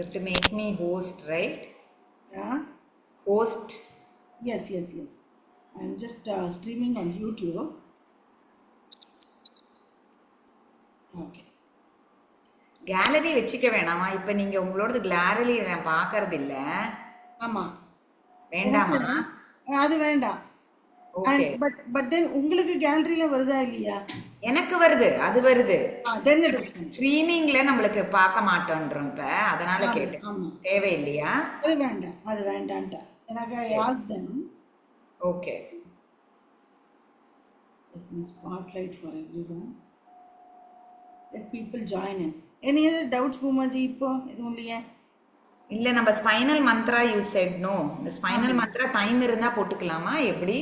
You have to make me host, right? Yeah. Host. Yes. I'm just streaming on YouTube. Okay. Gallery வச்சுக்க வேணாமா? இப்போ நீங்க உங்களோடது gallery நான் பார்க்கறது இல்ல. ஆமா. எனக்கு வேண்டாமா? அது வேண்டாம். ஓகே. But then உங்களுக்கு கேலரியில வருதா இல்லையா? எனக்கு வருது, அது வருது. then it is fine. ஸ்ட்ரீமிங்ல நம்மளுக்கு பார்க்க மாட்டோன்றோம் இப்ப, அதனால கேட்டேன். ஆமா. தேவை இல்லையா? அது வேண்டான்ட்டா. எனக்கு I asked them. Okay. Let me spotlight for everyone. Let people join in. Any other doubts, Bhumaji? இப்போ எதுவும் இல்லையா? இல்ல நம்ம spinal mantra you said no. இந்த ஸ்பைனல் மந்த்ரா டைம் இருந்தா போட்டுக்கலாமா எப்படி?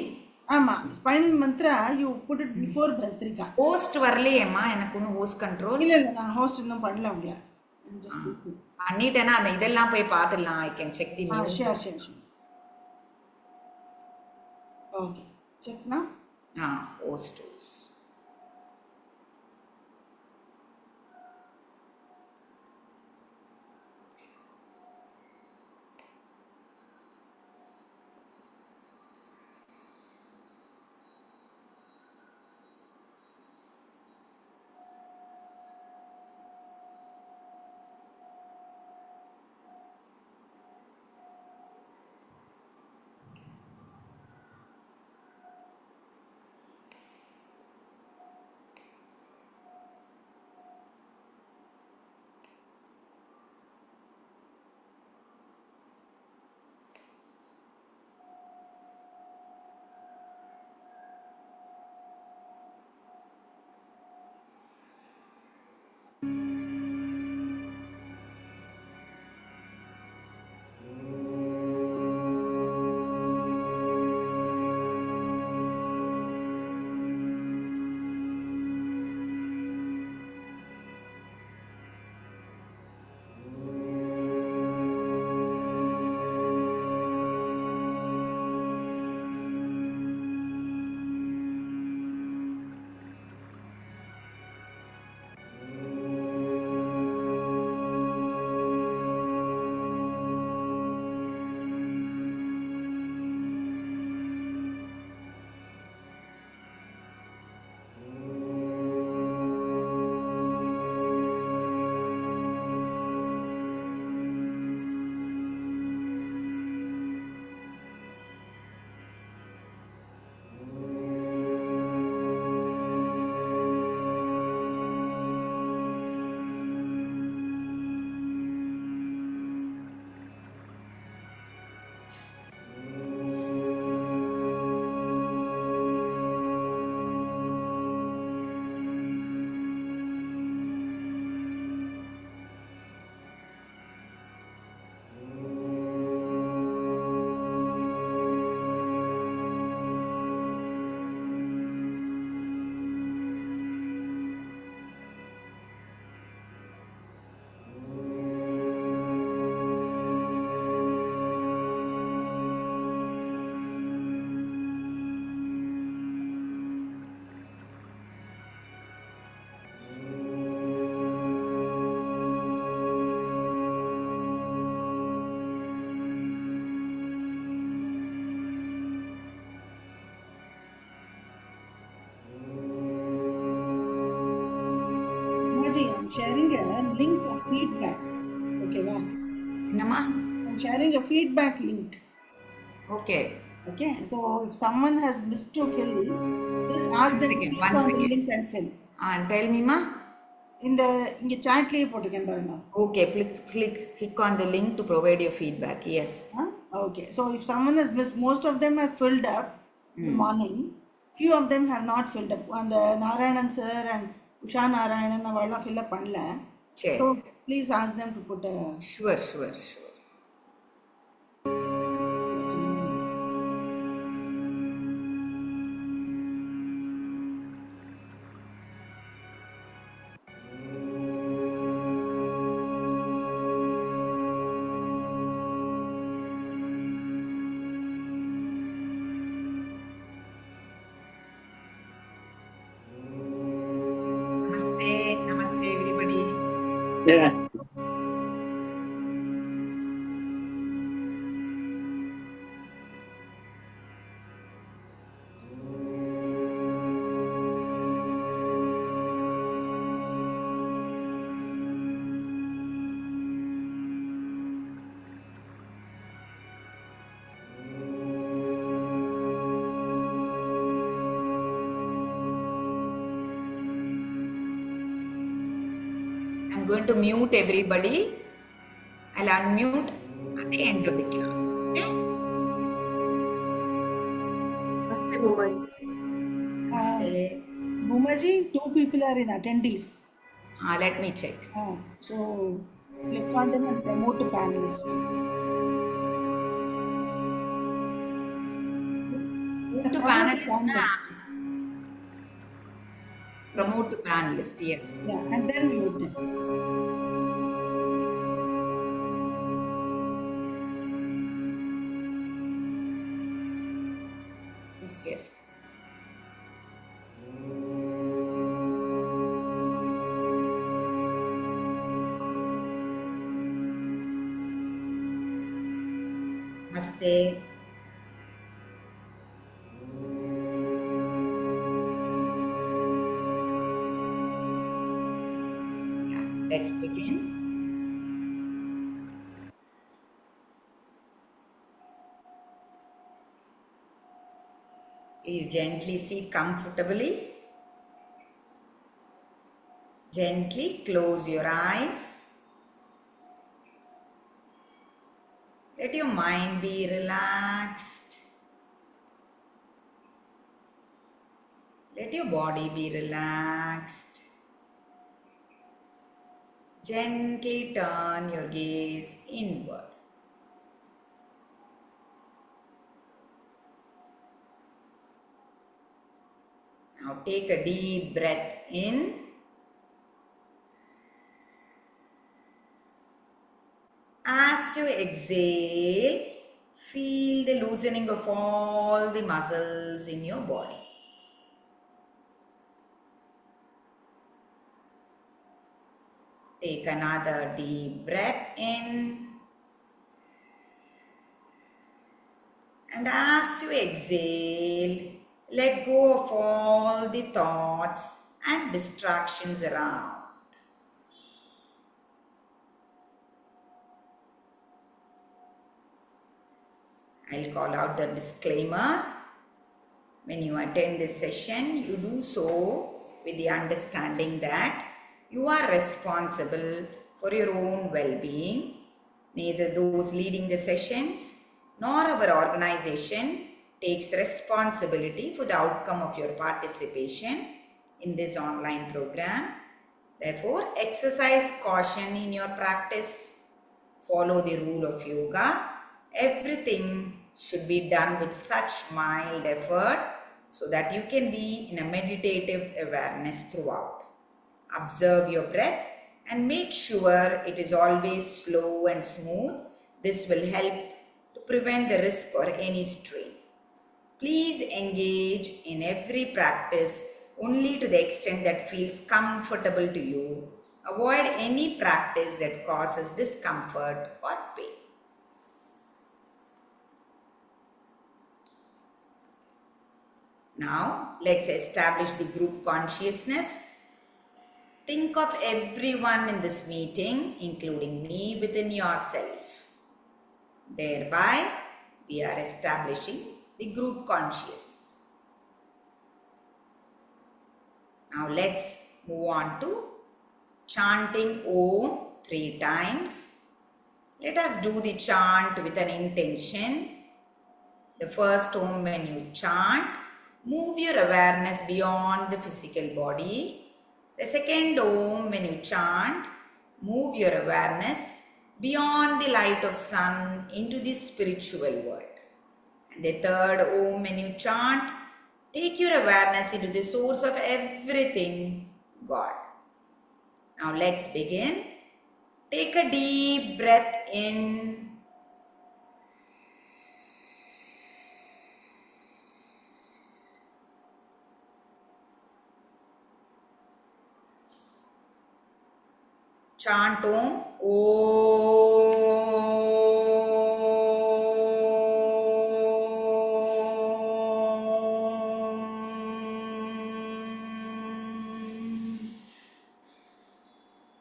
ஆமா, spinal mantra you put it before bhastrika. Host வரலையேம்மா, எனக்கு ஒன்றும் ஹோஸ்ட் கண்ட்ரோல் இல்ல நான் ஹோஸ்ட் இன்னும் பண்ணல உங்களை. பண்ணிட்டேன்னா அந்த இதெல்லாம் போய் பார்த்துடலாம். I can check the mute. Sure. Okay, check நா. Host tools. I'm sharing a link of feedback. Okay, wow. என்னம்மா? I'm sharing a feedback link. Okay. Okay, so if someone has missed to fill, just ask them to click on the link and fill. Tell me, ma. இங்க chatலயே போட்டுக்கேன் பாருங்க. Okay, click on the link to provide your feedback. Yes. Okay, so if someone has missed, most of them have filled up in the morning. Few of them have not filled up. And Narayanan sir and Usha Narayanan avalla fill up பண்ணல. So please ask them to put a... Sure. Namaste everybody. Yeah. going to mute everybody. I'll unmute at the end of the class. Okay? Namaste, Bhumaji. Bhumaji, 2 people are in attendees. Let me check. So click on them and promote to panelist. Move to Promote to panelist. panelist. Promote to panelist, yes. Yeah, and then mute them. Yes. Namaste. Yeah, let's begin. Please gently sit comfortably. Gently close your eyes. Let your mind be relaxed. Let your body be relaxed. Gently turn your gaze inward. Now take a deep breath in. As you exhale, feel the loosening of all the muscles in your body. Take another deep breath in. And as you exhale, let go of all the thoughts and distractions around. I'll call out the disclaimer. When you attend this session, you do so with the understanding that you are responsible for your own well-being. Neither those leading the sessions nor our organization takes responsibility for the outcome of your participation in this online program. Therefore, exercise caution in your practice. Follow the rule of yoga. Everything should be done with such mild effort so that you can be in a meditative awareness throughout. Observe your breath and make sure it is always slow and smooth. This will help to prevent the risk or any strain. Please engage in every practice only to the extent that feels comfortable to you. Avoid any practice that causes discomfort or pain. Now, let's establish the group consciousness. Think of everyone in this meeting, including me, within yourself. Thereby, we are establishing the group consciousness. Now, let's move on to chanting Om 3 times. Let us do the chant with an intention. The first Om, when you chant, move your awareness beyond the physical body. The second Om, when you chant, move your awareness beyond the light of sun into the spiritual world. And the third Om, when you chant, take your awareness into the source of everything, God. Now let's begin. Take a deep breath in. Chant Om.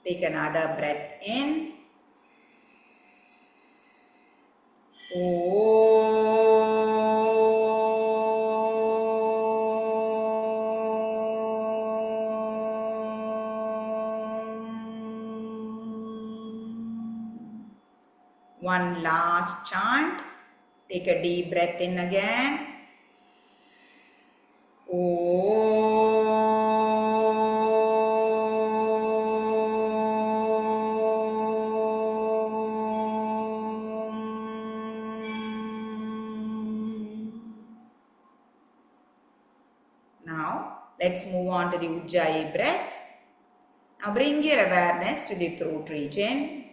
Take another breath in. One last chant. Take a deep breath in again. Now, let's move on to the Ujjayi breath. Now, bring your awareness to the throat region,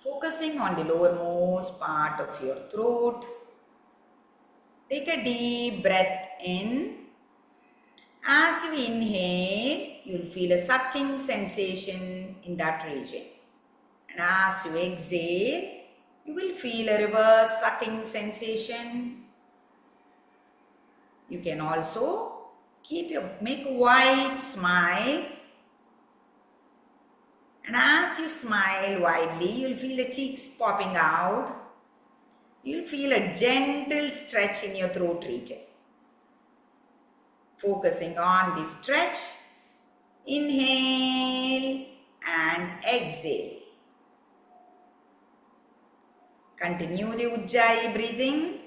focusing on the lowermost part of your throat. Take a deep breath in. As you inhale, you'll feel a sucking sensation in that region. And as you exhale, you will feel a reverse sucking sensation. You can also make a wide smile. And as you smile widely, you'll feel the cheeks popping out. You'll feel a gentle stretch in your throat region. Focusing on the stretch, inhale and exhale. Continue the Ujjayi breathing.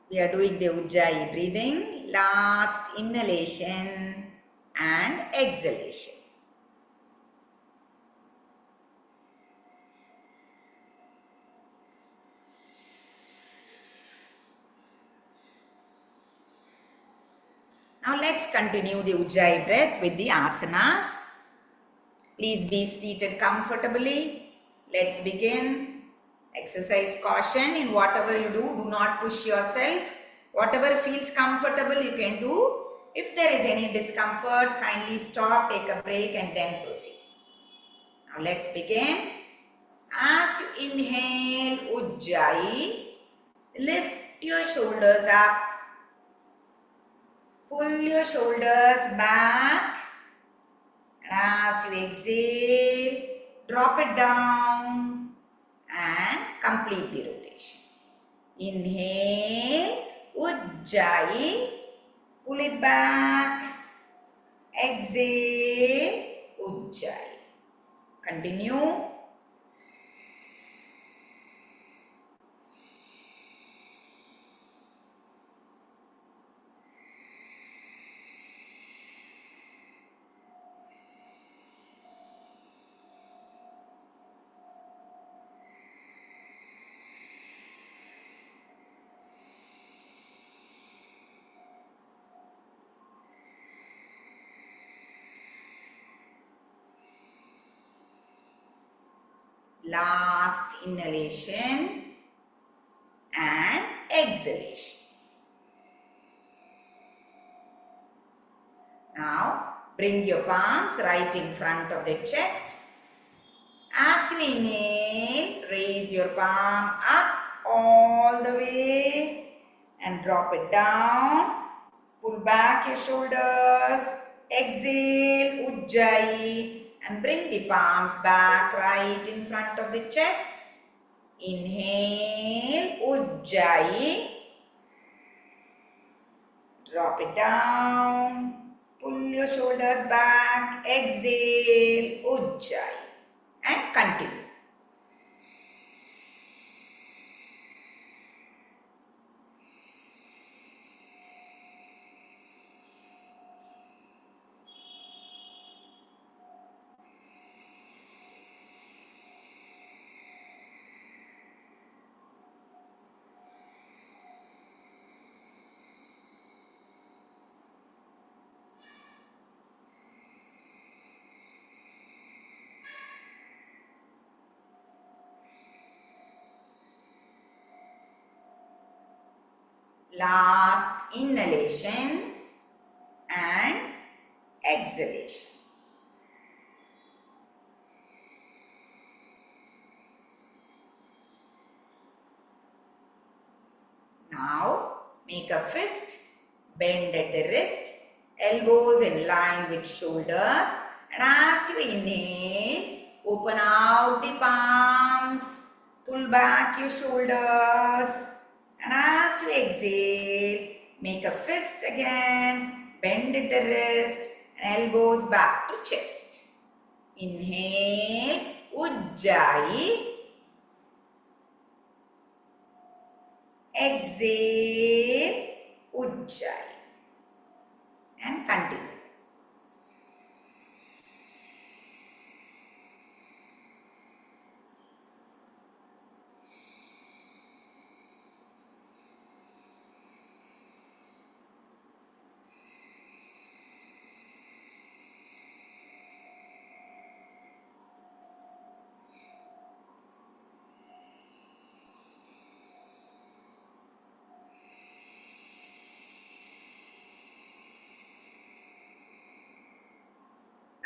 We are doing the Ujjayi breathing, last inhalation and exhalation. Now let's continue the Ujjayi breath with the asanas. Please be seated comfortably. Let's begin. Exercise caution in whatever you do. Do not push yourself. Whatever feels comfortable you can do. If there is any discomfort, kindly stop, take a break and then proceed. Now let's begin. As you inhale Ujjayi, lift your shoulders up. Pull your shoulders back. And as you exhale, drop it down and complete the rotation. Inhale, Ujjayi, pull it back. Exhale, Ujjayi. Continue. Last inhalation and exhalation. Now bring your palms right in front of the chest. As you inhale, raise your palm up all the way and drop it down. Pull back your shoulders. Exhale, Ujjayi. And bring the palms back right in front of the chest. Inhale, Ujjayi. Drop it down. Pull your shoulders back. Exhale, Ujjayi. And continue. Last inhalation and exhalation. Now make a fist, bend at the wrist, elbows in line with shoulders, and as you inhale, open out the palms, pull back your shoulders. And as you exhale, make a fist again, bend at the wrist, and elbows back to chest. Inhale, Ujjayi. Exhale, Ujjayi. And continue.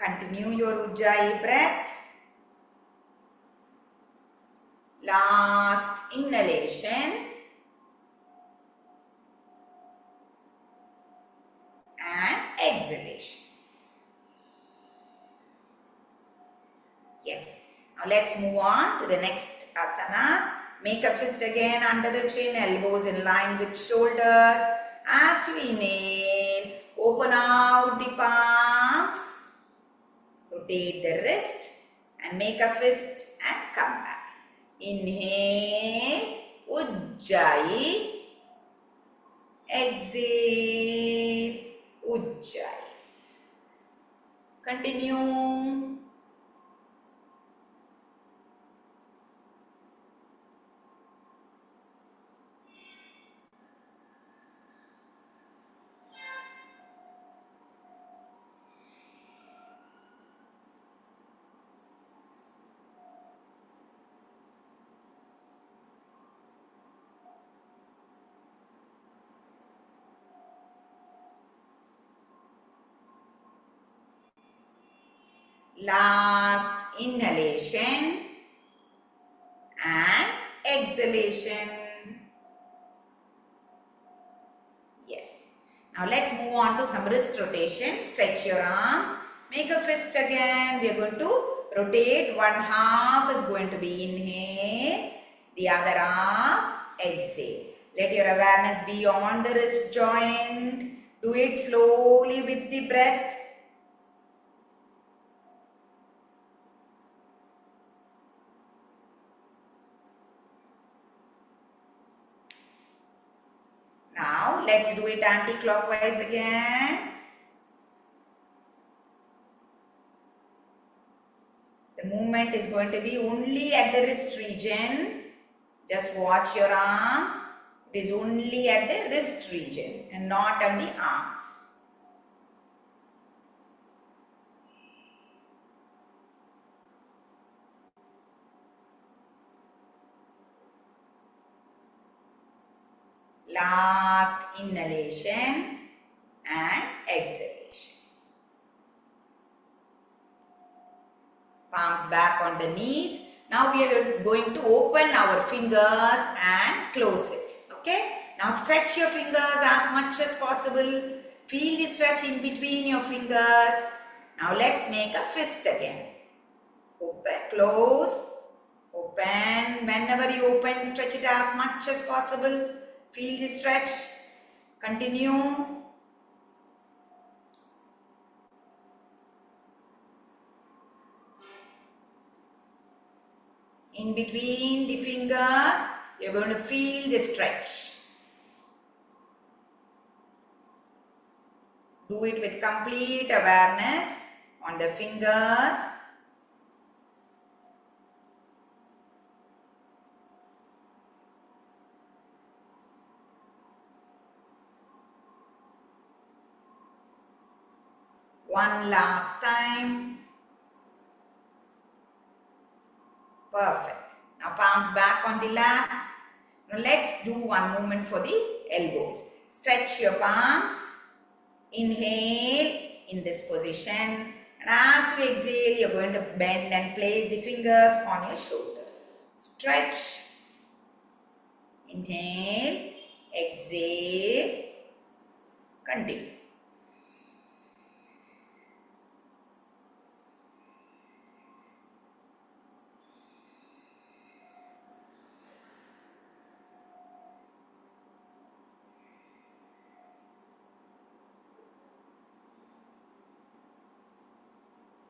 Continue your Ujjayi breath. Last inhalation and exhalation. Yes. Now let's move on to the next asana. Make a fist again under the chin, elbows in line with shoulders. As you inhale, open out the palms. Rotate the wrist and make a fist and come back. Inhale, Ujjayi. Exhale, Ujjayi. Continue. Last inhalation and exhalation. Yes. Now let's move on to some wrist rotation. Stretch your arms. Make a fist again. We are going to rotate. One half is going to be inhale. The other half exhale. Let your awareness be on the wrist joint. Do it slowly with the breath. Now let's do it anti-clockwise again. The movement is going to be only at the wrist region. Just watch your arms. It is only at the wrist region and not on the arms. Last inhalation and exhalation. Palms back on the knees. Now we are going to open our fingers and close it. Okay. Now stretch your fingers as much as possible. Feel the stretch in between your fingers. Now let's make a fist again. Open, close, open. Whenever you open, stretch it as much as possible. Feel the stretch. Continue. In between the fingers, you're going to feel the stretch. Do it with complete awareness on the fingers. One last time. Perfect. Now palms back on the lap. Now let's do one movement for the elbows. Stretch your palms. Inhale in this position. And as you exhale, you're going to bend and place the fingers on your shoulder. Stretch. Inhale. Exhale. Continue.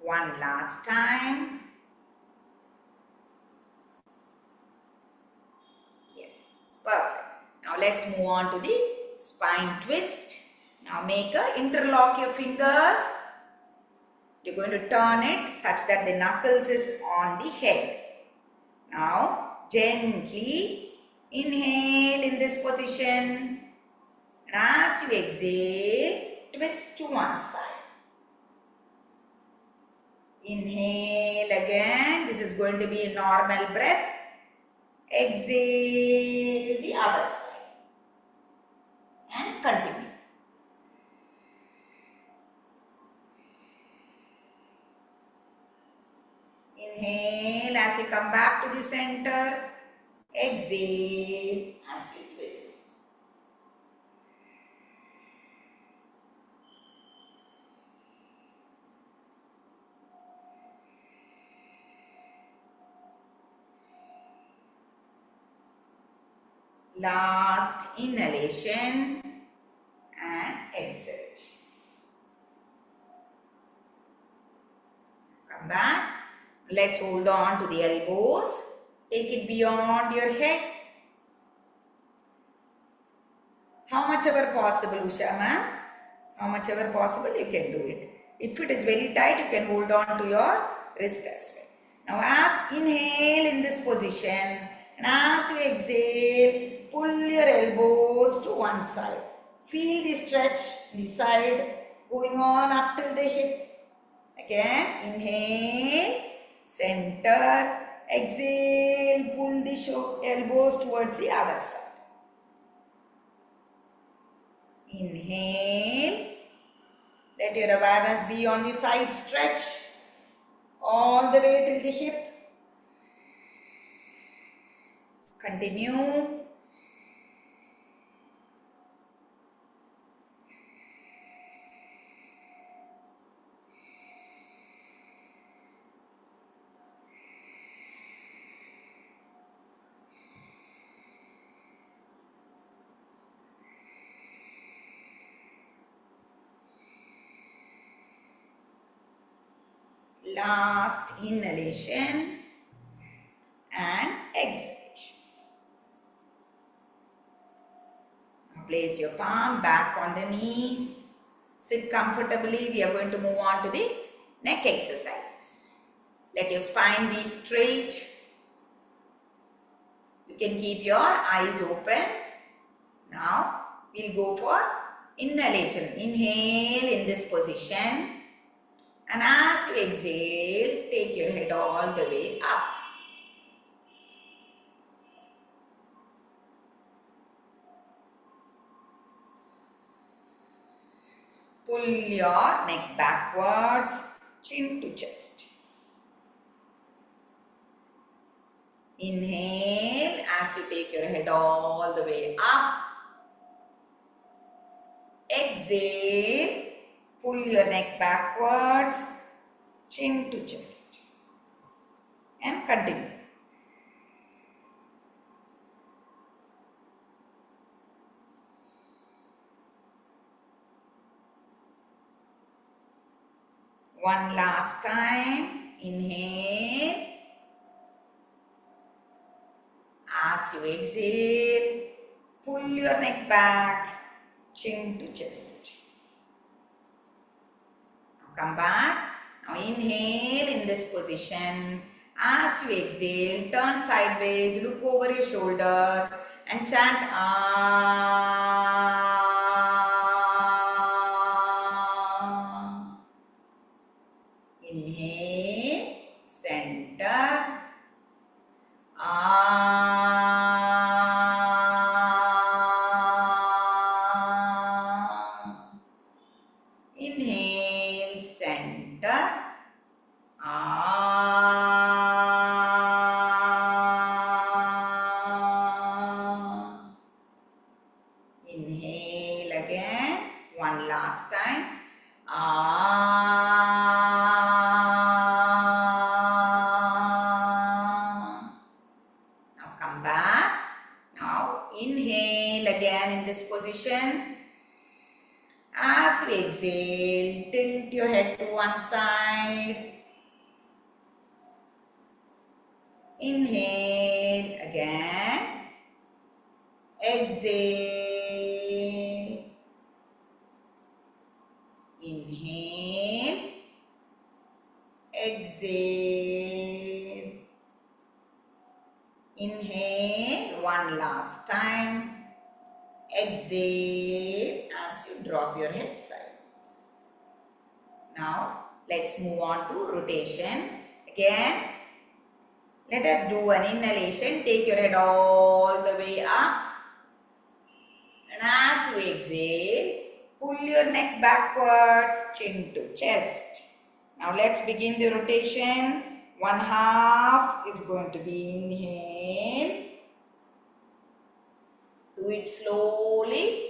One last time. Yes, perfect. Now let's move on to the spine twist. Now make a interlock your fingers. You're going to turn it such that the knuckles is on the head. Now gently inhale in this position. And as you exhale, twist to one side. Inhale again. This is going to be a normal breath. Exhale the other side. And continue. Inhale as you come back to the center. Exhale as you twist. Last inhalation and exhalation. Come back. Let's hold on to the elbows. Take it beyond your head. How much ever possible, Usha ma'am. How much ever possible you can do it. If it is very tight, you can hold on to your wrist as well. Now as inhale in this position and as you exhale, pull your elbows to one side. Feel the stretch in the side going on up till the hip. Again, inhale, center, exhale, pull the elbows towards the other side. Inhale, let your awareness be on the side stretch all the way till the hip. Continue. Last inhalation and exhalation. Now place your palm back on the knees. Sit comfortably. We are going to move on to the neck exercises. Let your spine be straight. You can keep your eyes open. Now we'll go for inhalation. Inhale in this position. And as you exhale, take your head all the way up. Pull your neck backwards, chin to chest. Inhale as you take your head all the way up. Exhale. exhale, pull your neck backwards, chin to chest, and continue. One last time, inhale. As you exhale, pull your neck back, chin to chest. Now come back. Now inhale in this position. As you exhale, turn sideways, look over your shoulders and chant Ah. Inhale, center. Inhale, center. Inhale again, one last time. Now come back. Now inhale again in this position. As we exhale, tilt your head to one side. Inhale again. Exhale. Inhale. Exhale. Inhale one last time. Exhale as you drop your head sideways. Now let's move on to rotation. Again, let us do an inhalation. Take your head all the way up. And as you exhale, pull your neck backwards, chin to chest. Now let's begin the rotation. One half is going to be inhale. Do it slowly.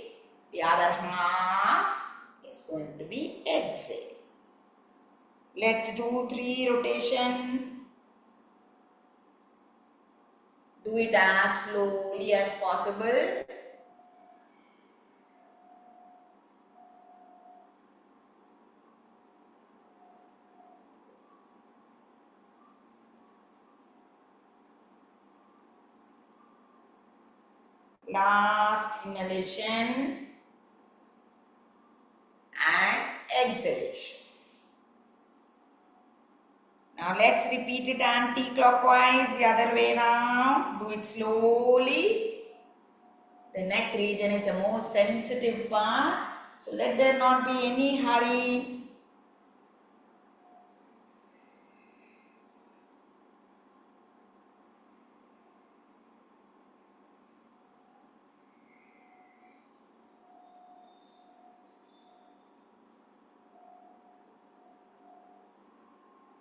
The other half is going to be exhale. Let's do 3 rotation. Do it as slowly as possible. Last inhalation and exhalation. Now let's repeat it anti-clockwise, the other way now. Do it slowly. The neck region is the most sensitive part, so let there not be any hurry.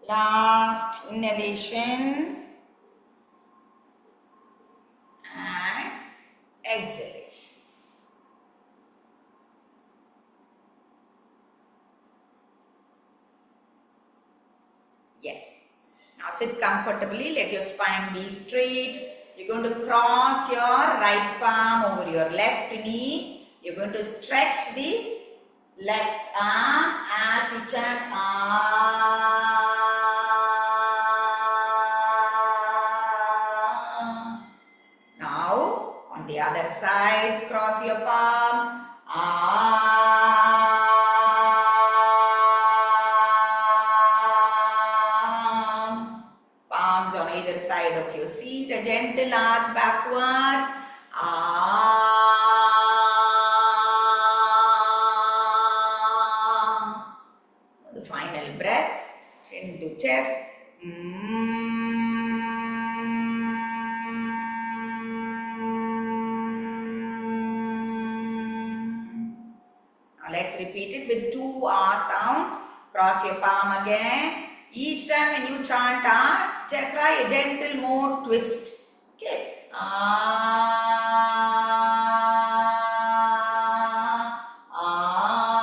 Last inhalation and exhalation. Yes. Now sit comfortably. Let your spine be straight. You're going to cross your right palm over your left knee. You're going to stretch the left arm as you chant Now on the other side, cross your palm. Palms on either side of your seat. A gentle arch backwards. The final breath. Chin to chest. Now let's repeat it with 2 R sounds. Cross your palm again. Each time when you chant R, try a gentle more twist. Okay. Ah, ah.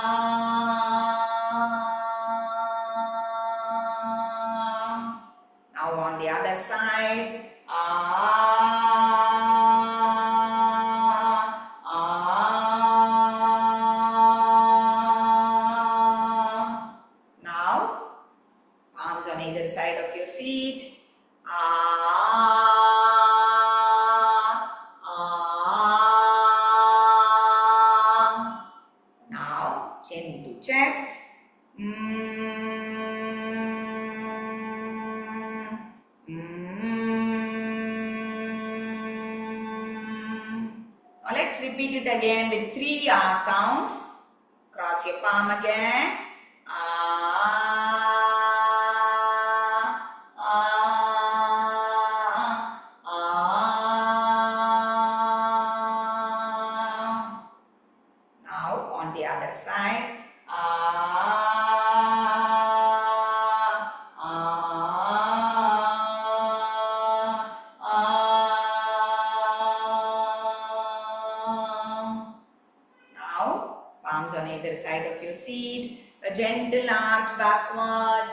Now let's repeat it again with 3 ah sounds. Cross your palm again. Now on the other side. Now, palms on either side of your seat, a gentle arch backwards.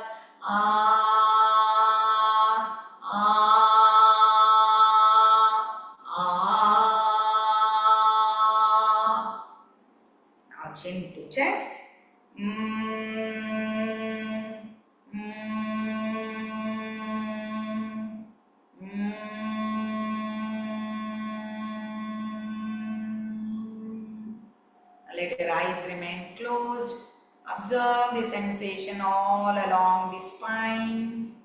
Now chin to chest. Let your eyes remain closed. Observe the sensation all along the spine.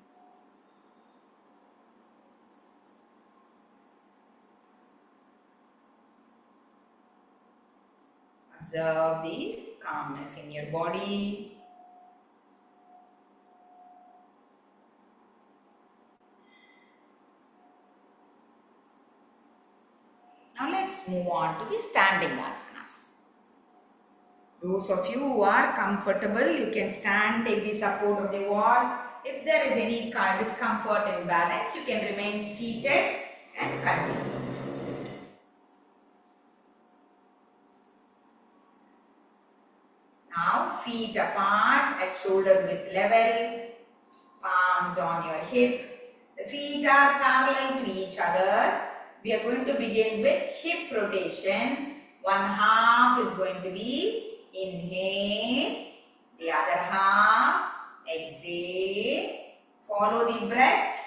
Observe the calmness in your body. Now let's move on to the standing asanas. Those of you who are comfortable, you can stand, take the support of the wall. If there is any discomfort in balance, you can remain seated and continue. Now feet apart at shoulder width level, palms on your hip. The feet are parallel to each other. We are going to begin with hip rotation. One half is going to be inhale, the other half exhale. Follow the breath.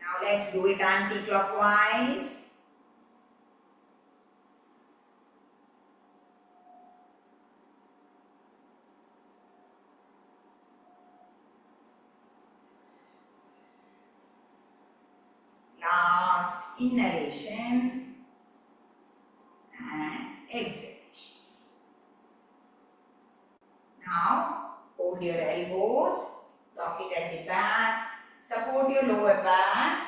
Now let's do it anti-clockwise. Last inhalation and exhalation. Now hold your elbows, lock it at the back, support your lower back.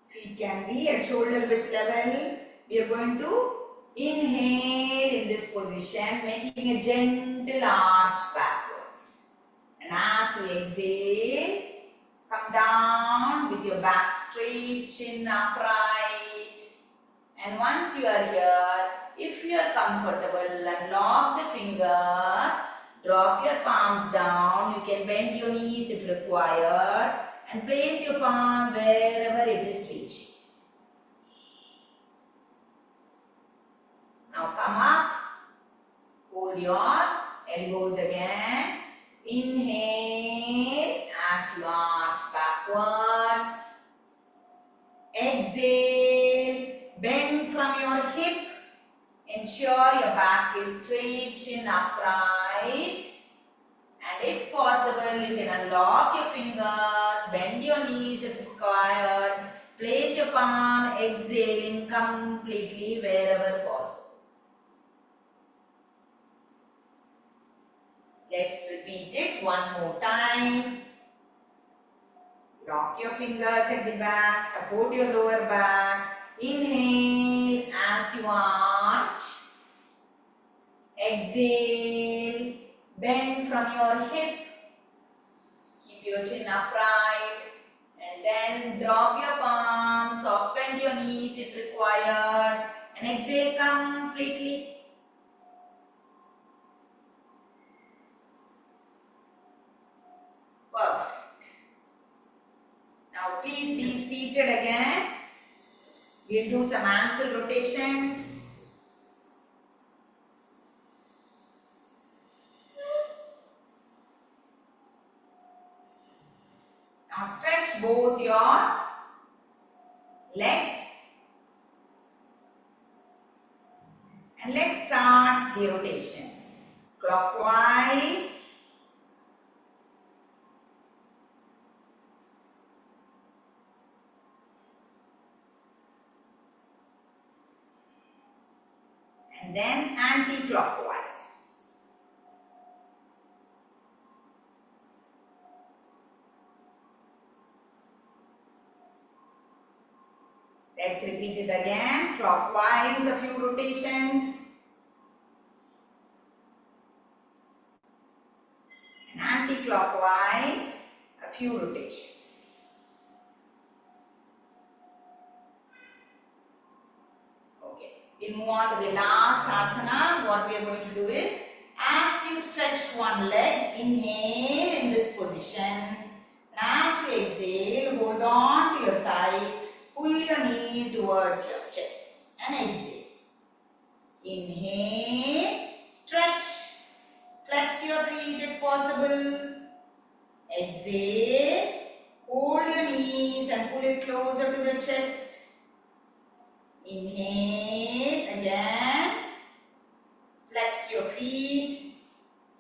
Feet can be at shoulder width level. We are going to inhale in this position, making a gentle arch backwards. And as we exhale, come down with your back straight, chin upright. And once you are here, if you are comfortable, unlock the fingers, drop your palms down. You can bend your knees if required and place your palm wherever it is reaching. Now come up, hold your elbows again. Inhale as you arch backwards. Exhale, bend from your hip. Ensure your back is straight, chin upright. And if possible, you can unlock your fingers, bend your knees if required. Place your palm, exhaling completely wherever possible. Let's repeat it one more time. Lock your fingers at the back, support your lower back. Inhale as you arch. Exhale, bend from your hip. Keep your chin upright. And then drop your palms, soft bend your knees if required. And exhale completely. Perfect. Now please be seated again. We'll do some ankle rotations. Now stretch both your legs. And let's start the rotation. Clockwise. And then anti-clockwise. Let's repeat it again. Clockwise, a few rotations. And anti-clockwise, a few rotations. Okay. We'll move on to the last asana. What we are going to do is, as you stretch one leg, inhale in this position. And as you exhale, hold on to your thigh. Pull your knee towards your chest and exhale. Inhale, stretch, flex your feet if possible. Exhale, hold your knees and pull it closer to the chest. Inhale again, flex your feet.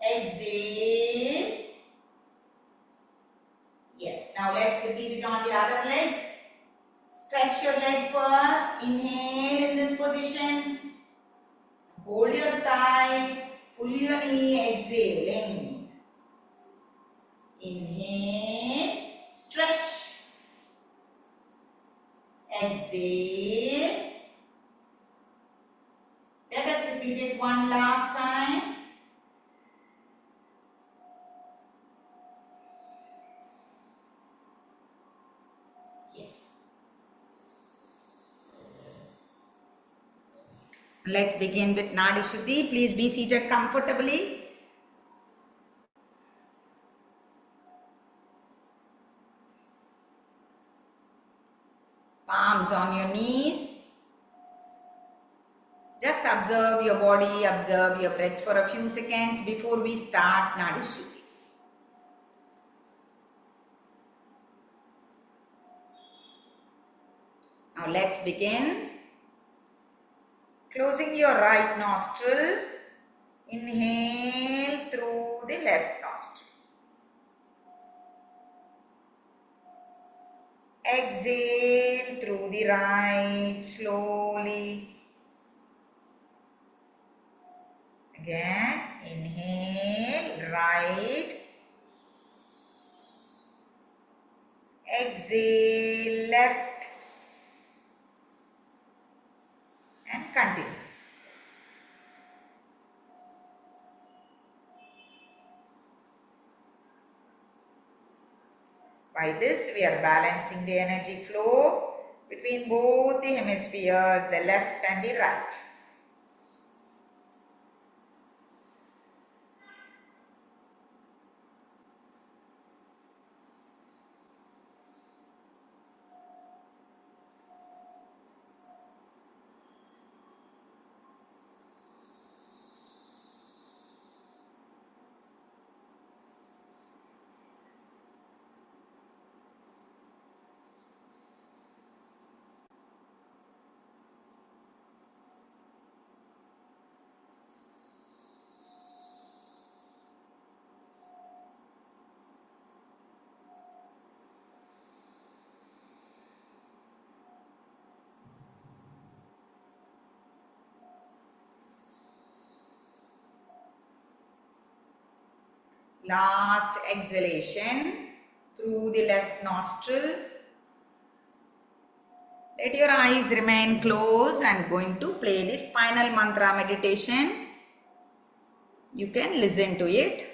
Exhale. Yes, now let's repeat it on the other leg. Stretch your leg first. Inhale in this position. Hold your thigh. Pull your knee. Exhaling. Inhale. Stretch. Exhale. Let us repeat it one last time. Yes. Let's begin with Nadi Shuddhi. Please be seated comfortably. Palms on your knees. Just observe your body, observe your breath for a few seconds before we start Nadi Shuddhi. Now let's begin. Closing your right nostril, inhale through the left nostril. Exhale through the right slowly. Again, inhale right. Exhale left. And continue. By this, we are balancing the energy flow between both the hemispheres, the left and the right. Last exhalation through the left nostril. Let your eyes remain closed. I'm going to play the spinal mantra meditation. You can listen to it.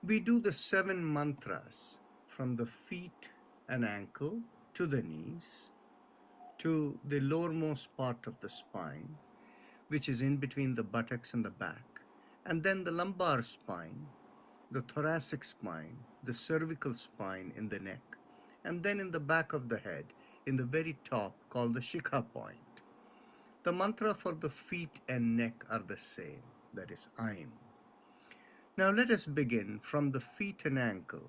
We do the 7 mantras from the feet and ankle to the knees, to the lowermost part of the spine, which is in between the buttocks and the back, and then the lumbar spine, the thoracic spine, the cervical spine in the neck, and then in the back of the head, in the very top, called the Shikha point. The mantra for the feet and neck are the same, that is Aim. Now let us begin from the feet and ankle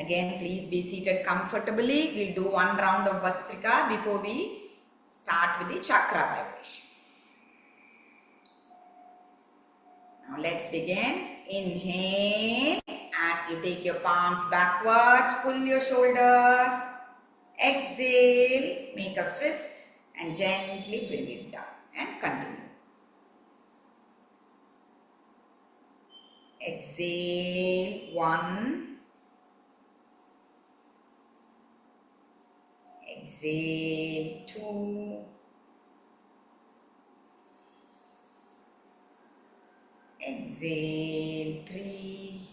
Again, please be seated comfortably. We'll do one round of Vastrika before we start with the chakra vibration. Now let's begin. Inhale. As you take your palms backwards, pull your shoulders. Exhale. Make a fist and gently bring it down and continue. Exhale. 1. Exhale. 2. Exhale. 3.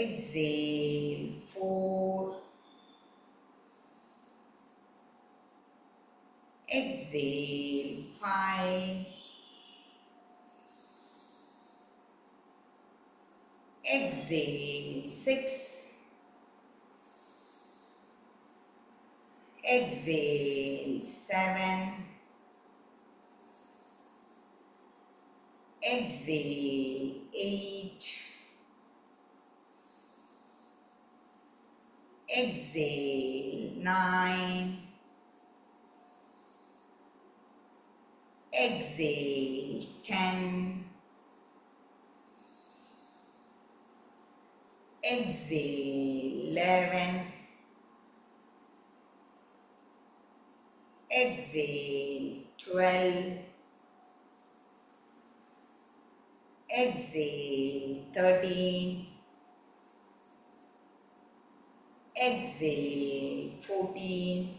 Exhale. 4. Exhale. 5. Exhale. 6. Exhale. 7. Exhale. 8. Exhale. 9. Exhale. 10. Exhale. 11. Exhale. 12. Exhale. 13. Exhale. 14.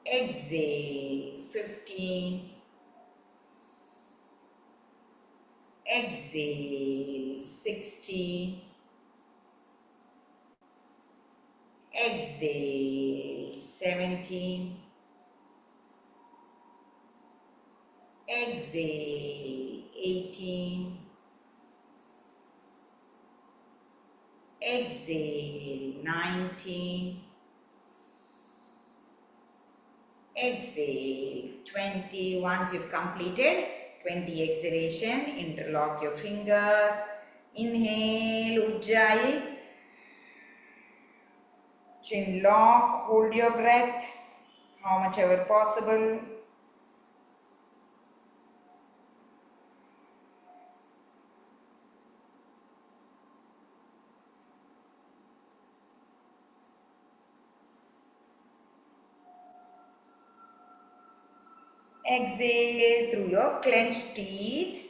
Exhale. 15. Exhale. 16. Exhale. 17. Exhale. 18. Exhale. 19. Exhale. 20. Once you've completed 20 exhalation, interlock your fingers. Inhale, Ujjayi. Chin lock, hold your breath, how much ever possible. Exhale through your clenched teeth.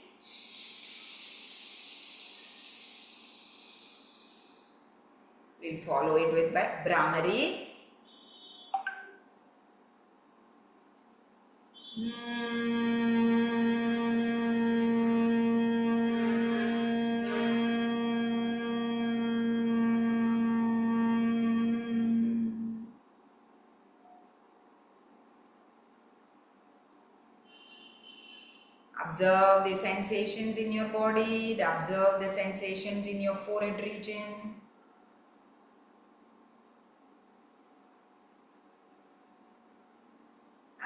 We'll follow it with Brahmari. Observe the sensations in your body, observe the sensations in your forehead region.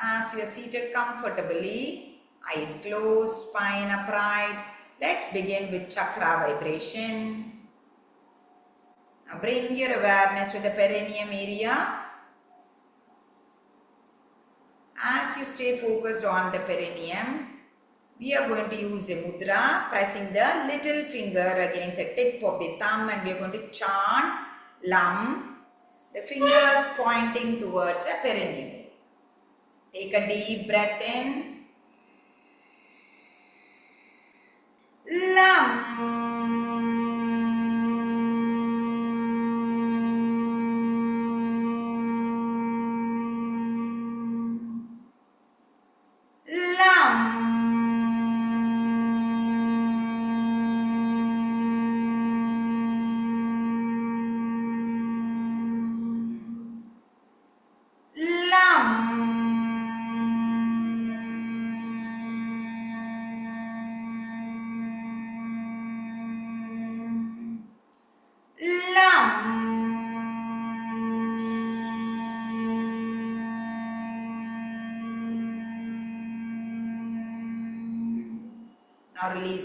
As you are seated comfortably, eyes closed, spine upright, let's begin with chakra vibration. Now bring your awareness to the perineum area. As you stay focused on the perineum, we are going to use a mudra, pressing the little finger against the tip of the thumb, and we are going to chant Lam, the fingers pointing towards the perineum. Take a deep breath in. Lam.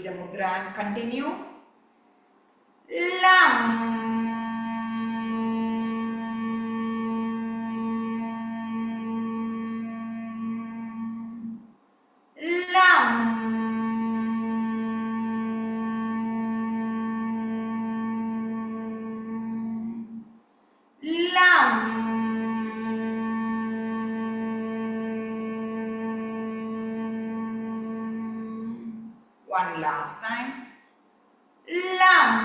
release the mudra and continue. Lam. One last time. Lam.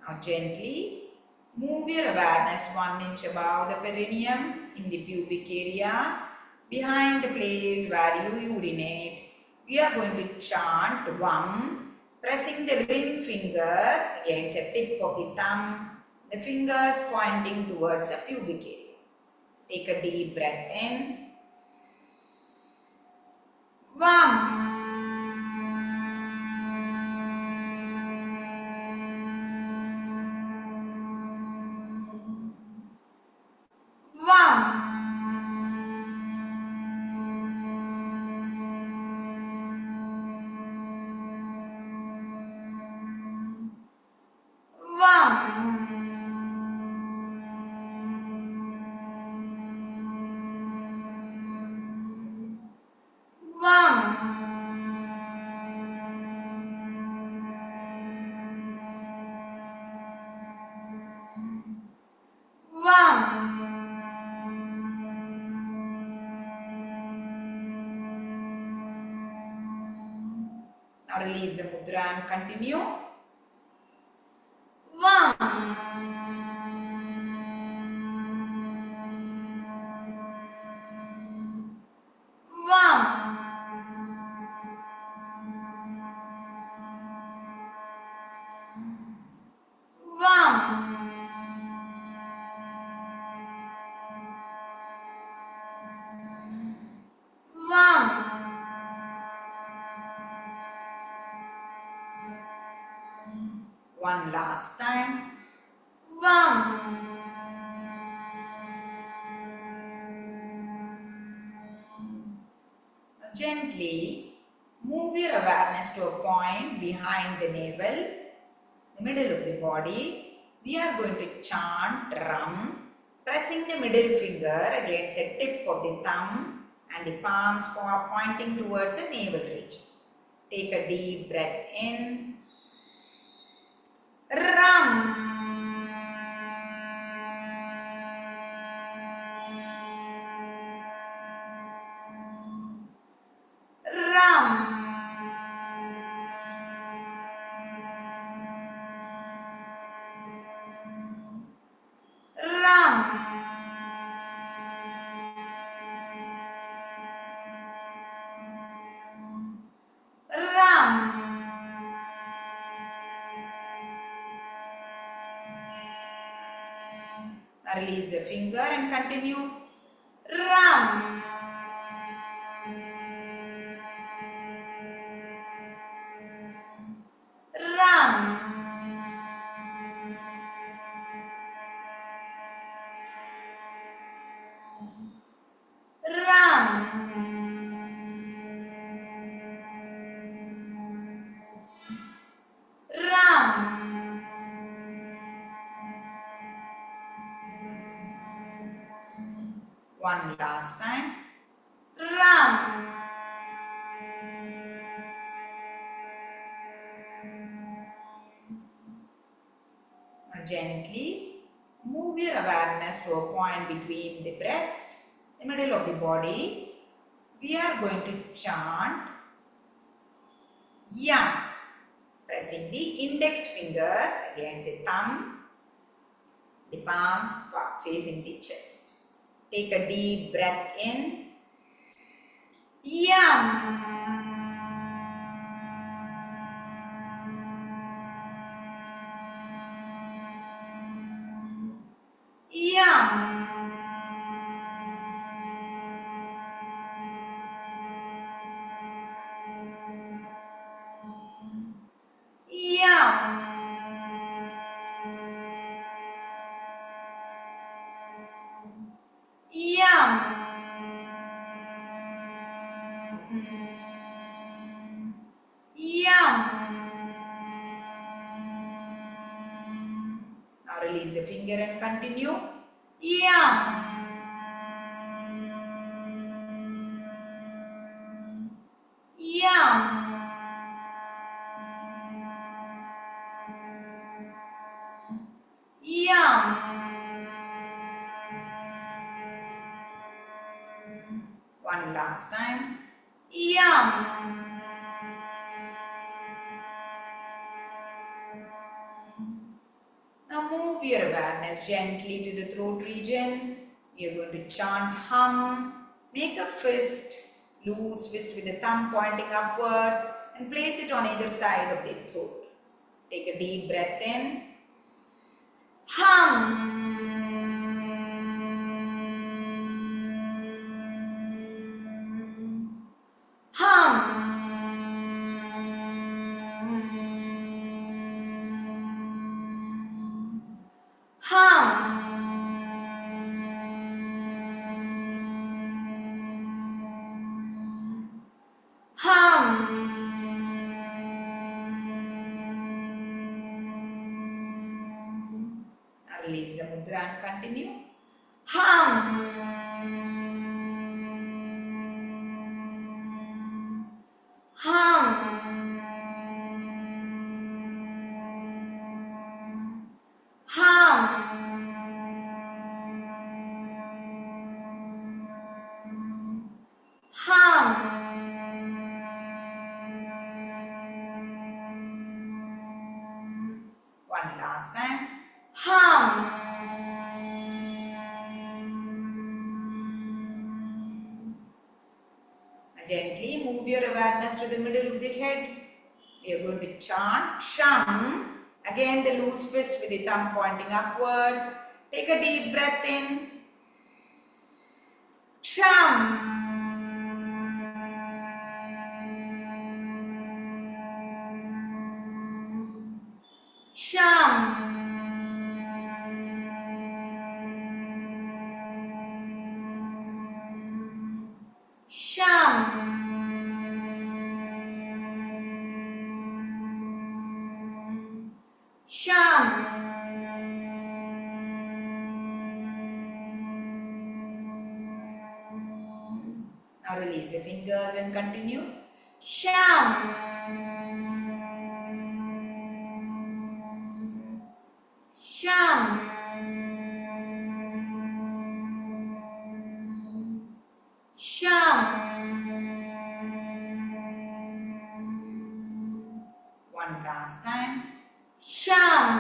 Now gently move your awareness 1 inch above the perineum in the pubic area, behind the place where you urinate. We are going to chant Vam, pressing the ring finger against the tip of the thumb, the fingers pointing towards the pubic area. Take a deep breath in. Vam. Now release the mudra and continue. Vam. One last time. Vam. Gently move your awareness to a point behind the navel, the middle of the body. We are going to chant Ram, pressing the middle finger against the tip of the thumb and the palms pointing towards the navel region. Take a deep breath in. Ram. Release the finger and continue. Ram. Ram. Ram. Ram. One last time. Ram. Now gently move your awareness to a point between the breast, the middle of the body. We are going to chant Yam, pressing the index finger against the thumb, the palms facing the chest. Take a deep breath in. Yam. Yum. Yum. Yum. Yum. Now release the finger and continue. Yum. Yum. Yum. One last time. Yum. Now move your awareness gently to the throat region. We are going to chant hum. Make a fist, loose fist with the thumb pointing upwards and place it on either side of the throat. Take a deep breath in. Hum. Hum. Hum. Hum. Now release the mudra and continue. Hum. Hum. Hum. Hum. One last time. Hum. Gently move your awareness to the middle of the head. We are going to chant Sham. Again the loose fist with the thumb pointing upwards. Take a deep breath in. Sham. Sham. Sham. Sham. Now release your fingers and continue. Sham. Sham. Sham. One last time. Sham.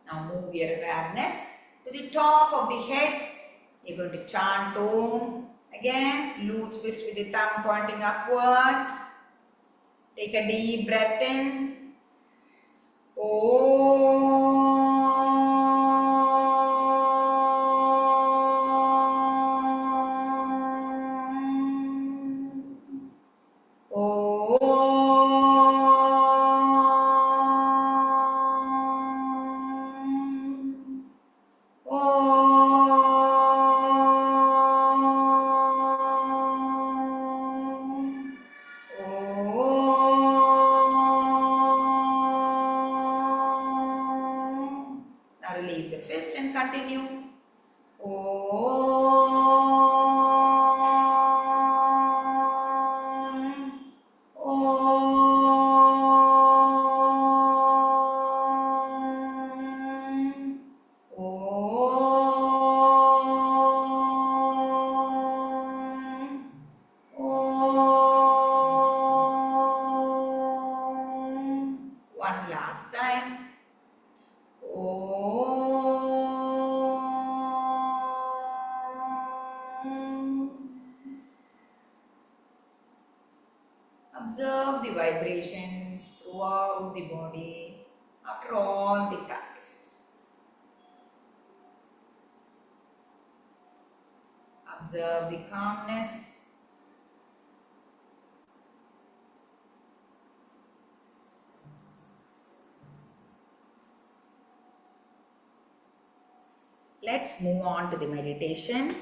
Now move your awareness to the top of the head. You're going to chant Om. Again, loose fist with the thumb pointing upwards. Take a deep breath in. Now release the fist and continue. One last time. Observe the vibrations throughout the body after all the practices. Observe the calmness. Let's move on to the meditation.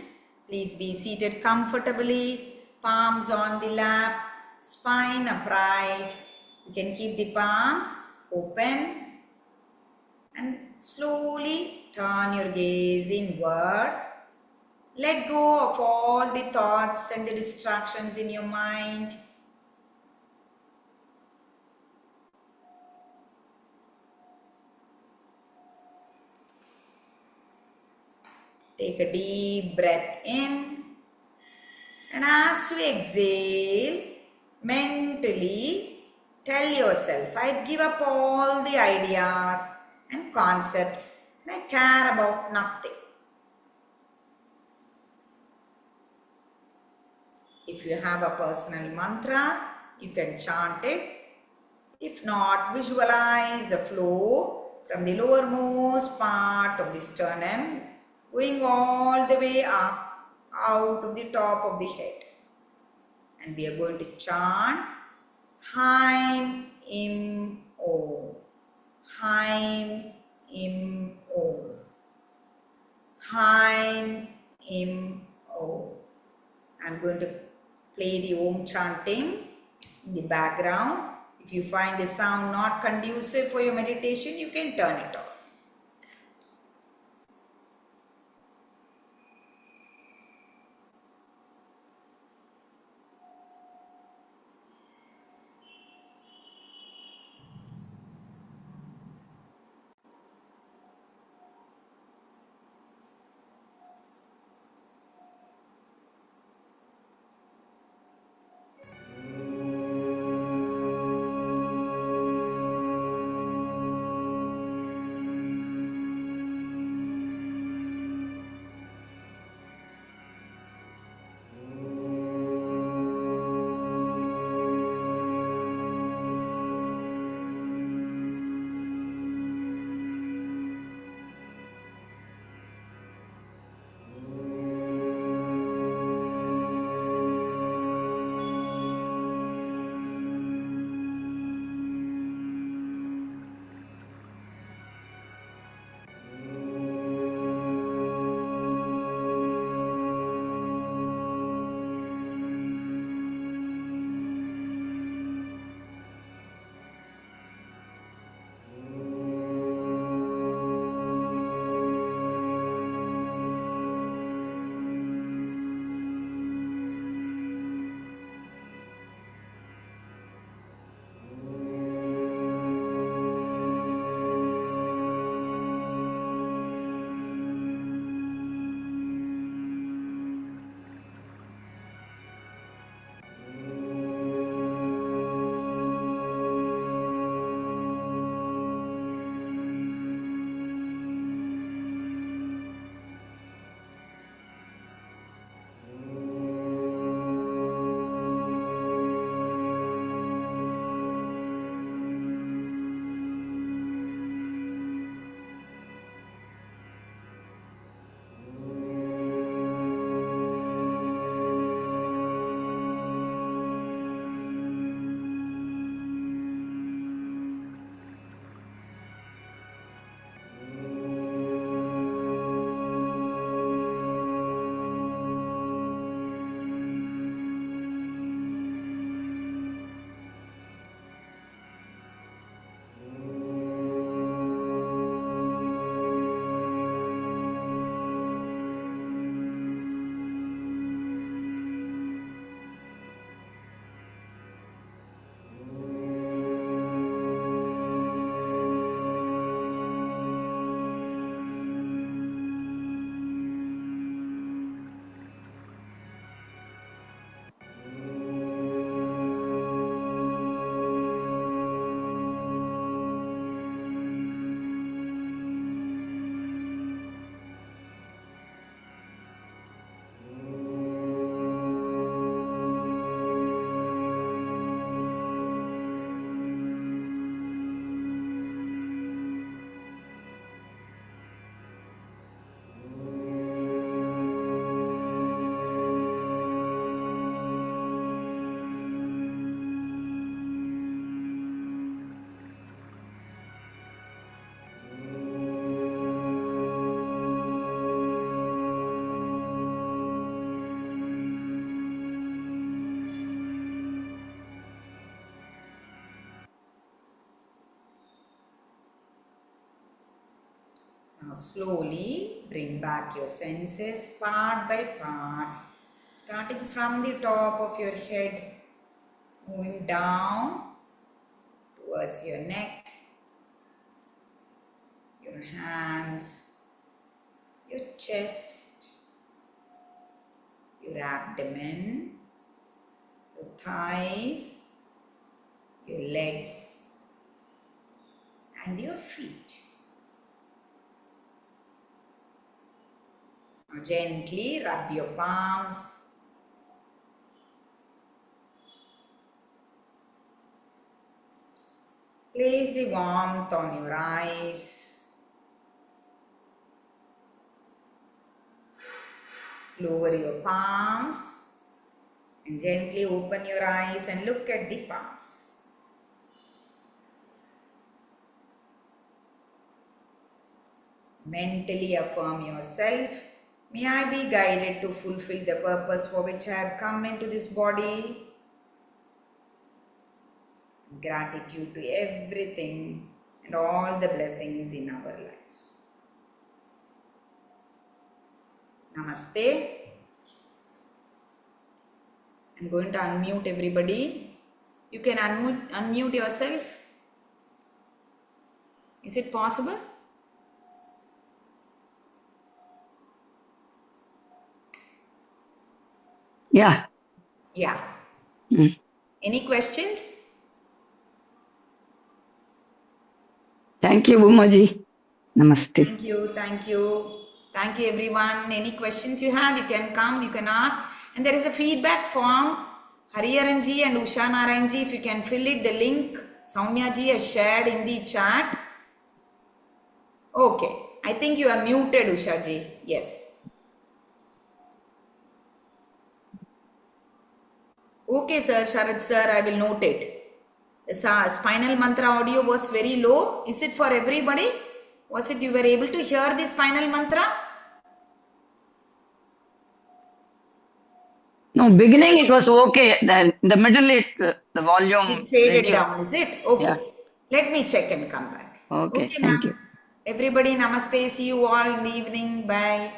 Please be seated comfortably, palms on the lap, spine upright. You can keep the palms open and slowly turn your gaze inward. Let go of all the thoughts and the distractions in your mind. Take a deep breath in, and as you exhale, mentally tell yourself, I give up all the ideas and concepts and I care about nothing. If you have a personal mantra, you can chant it. If not, visualize a flow from the lowermost part of the sternum going all the way up out of the top of the head. And we are going to chant Haim Im O. Haim Im O. Haim Im O. I'm going to play the Om chanting in the background. If you find the sound not conducive for your meditation, you can turn it off. Now slowly bring back your senses part by part, starting from the top of your head, moving down towards your neck, your hands, your chest, your abdomen, your thighs, your legs, and your feet. Now gently rub your palms. Place the warmth on your eyes. Lower your palms and gently open your eyes and look at the palms. Mentally affirm yourself. May I be guided to fulfill the purpose for which I have come into this body. Gratitude to everything and all the blessings in our life. Namaste. I'm going to unmute everybody. You can unmute yourself. Is it possible? Yeah. Yeah. Any questions? Thank you, Umaji. Namaste. Thank you. Thank you. Thank you, everyone. Any questions you have, you can come, you can ask. And there is a feedback form. Hariharan ji and Usha Narayan ji, if you can fill it, the link Soumya ji has shared in the chat. Okay. I think you are muted, Usha ji. Yes. Okay, sir. Sharad sir, I will note it. The spinal mantra audio was very low. Is it for everybody? Was it you were able to hear the spinal mantra? No, beginning it was okay. Then the middle, the volume It faded reduced. down, is it? Okay. Yeah. Let me check and come back. Okay, Okay, thank ma'am. you. Everybody, namaste. See you all in the evening. Bye.